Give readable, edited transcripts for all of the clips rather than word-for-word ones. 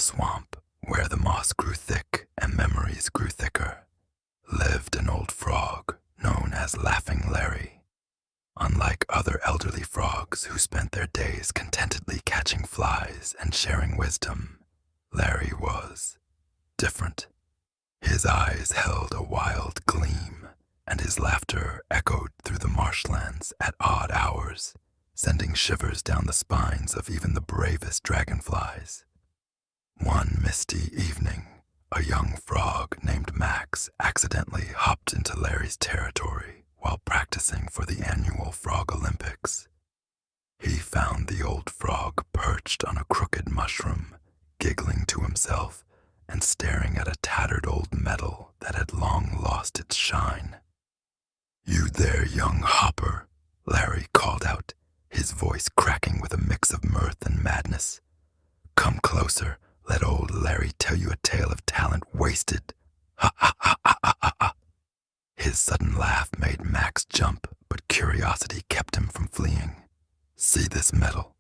swamp, where the moss grew thick and memories grew thicker, lived an old frog known as Laughing Larry. Unlike other elderly frogs who spent their days contentedly catching flies and sharing wisdom, Larry was different. His eyes held a wild gleam, and his laughter echoed through the marshlands at odd hours, sending shivers down the spines of even the bravest dragonflies. One misty evening, a young frog named Max accidentally hopped into Larry's territory while practicing for the annual Frog Olympics. He found the old frog perched on a crooked mushroom, giggling to himself and staring at a tattered old medal that had long lost its shine. "You there, young hopper," Larry called out, his voice cracking with a mix of mirth and madness. "Come closer, let old Larry tell you a tale of talent wasted. Ha ha ha ha ha ha ha." His sudden laugh made Max jump, but curiosity kept him from fleeing. "See this medal?"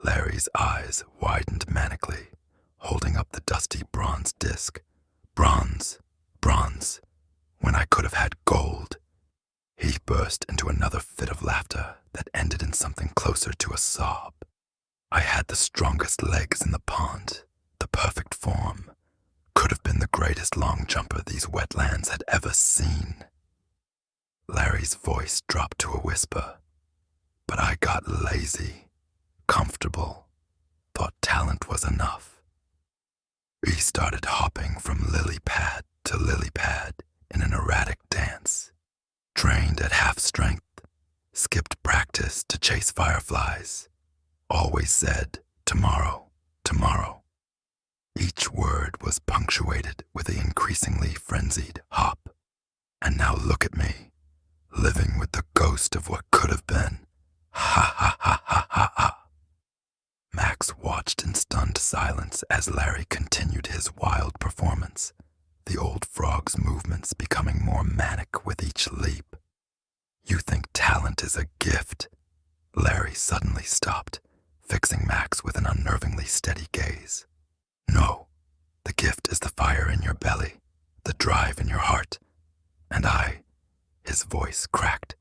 Larry's eyes widened manically, holding up the dusty bronze disc. "Bronze, bronze, when I could have had gold." He burst into another fit of laughter that ended in something closer to a sob. "I had the strongest legs in the pond, the perfect form, could have been the greatest long jumper these wetlands had ever seen." Larry's voice dropped to a whisper. "But I got lazy, comfortable, thought talent was enough." He started hopping from lily pad to lily pad in an erratic dance, trained at half strength, skipped practice to chase fireflies, always said, "Tomorrow, tomorrow." Each word was punctuated with the increasingly frenzied hop. "And now look at me, living with the ghost of what could have been. Ha ha ha ha ha ha." Max watched in stunned silence as Larry continued his wild performance, the old frog's movements becoming more manic with each leap. "You think talent is a gift?" Larry suddenly stopped, fixing Max with an unnervingly steady gaze. "No, the gift is the fire in your belly, the drive in your heart. And his voice cracked,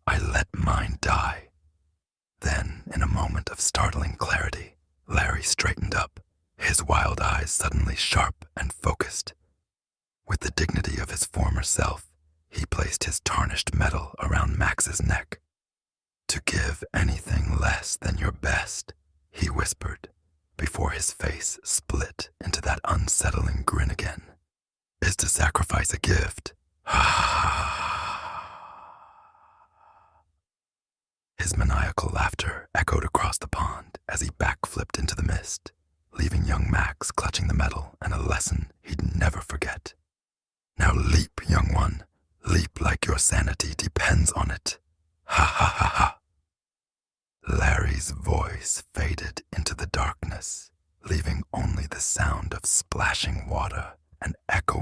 "I let mine die." Then, in a moment of startling clarity, Larry straightened up, his wild eyes suddenly sharp and focused. With the dignity of his former self, he placed his tarnished medal around Max's neck. "To give anything less than your best," he whispered, before his face split into that unsettling grin again, "is to sacrifice a gift." His maniacal laughter echoed across the pond as he backflipped into the mist, leaving young Max clutching the medal and a lesson he'd never forget. "Now leap, young one, leap like your sanity depends on it. Ha ha ha ha." Larry's voice faded into the darkness, leaving only the sound of splashing water and echoing